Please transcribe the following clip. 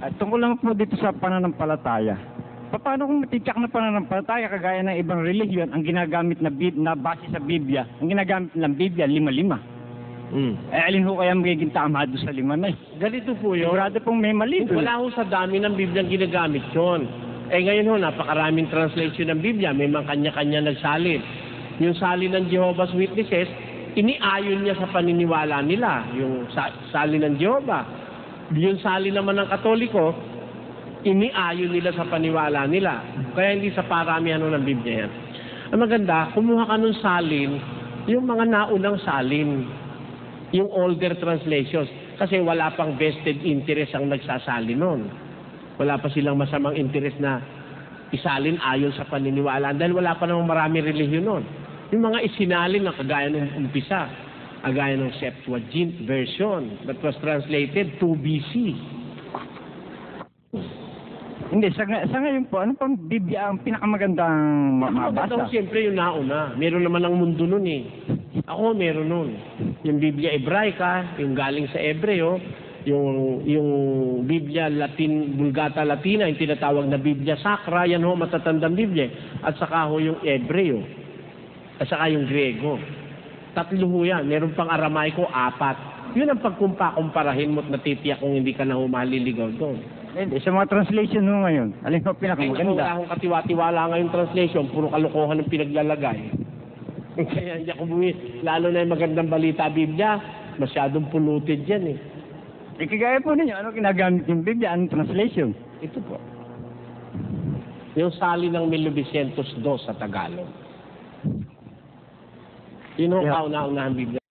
Tungkol lang po dito sa pananampalataya. Paano kung matityak na pananampalataya kagaya ng ibang relihiyon ang ginagamit na base sa Biblia, ang ginagamit ng Biblia, 5-5. Alin ho kaya magiging tama doon sa 5 na eh? Ganito po yun. Sigurado pong may mali doon. Wala ho sa dami ng Biblia ang ginagamit yun. Ngayon ho, napakaraming translation ng Biblia. May mga kanya-kanya nagsalin. Yung salin ng Jehovah's Witnesses, iniayon niya sa paniniwala nila. Yung salin ng Jehovah. Yung salin naman ng Katoliko, iniayon nila sa paniwala nila. Kaya hindi sa paramihan ng Biblia yan. Ang maganda, kumuha ka ng salin, yung mga naunang salin. Yung older translations. Kasi wala pang vested interest ang nagsasali nun. Wala pa silang masamang interest na isalin ayon sa paniniwalaan dahil wala pa namang marami relihiyon nun. Yung mga isinalin na kagaya ng umpisa, kagaya ng Septuagint version that was translated 2 BC. Hindi, sa ngayon po, ano pang Biblia ang pinakamagandang mabasa? Siyempre yung nauna. Meron naman ang mundo nun eh. Ako meron nun. Yung Biblia Hebraica, yung galing sa Hebreo, yung Biblia Latin, Vulgata Latina, yung tinatawag na Biblia Sacra, yan ho, matatandang Biblia. At saka ho yung Hebreo. At saka yung Griego. 3 ho yan. Meron pang Aramaico, 4. Yun ang pagkumparahin mo at natitiyak kung hindi ka na maliligaw doon. Hindi, sa mga translation mo ngayon, alin mo pinakamaganda? Wala akong katiwa-tiwala ngayong translation, puro kalokohan ng pinaglalagay. Kaya hindi ako lalo na yung magandang balita Biblia, masyadong polluted yan eh. Kagaya po ninyo, ano ginagamit yung Biblia? Anong translation? Ito po. Yung salin ng 1902 sa Tagalog. Yun ang kauna-unahang Biblia.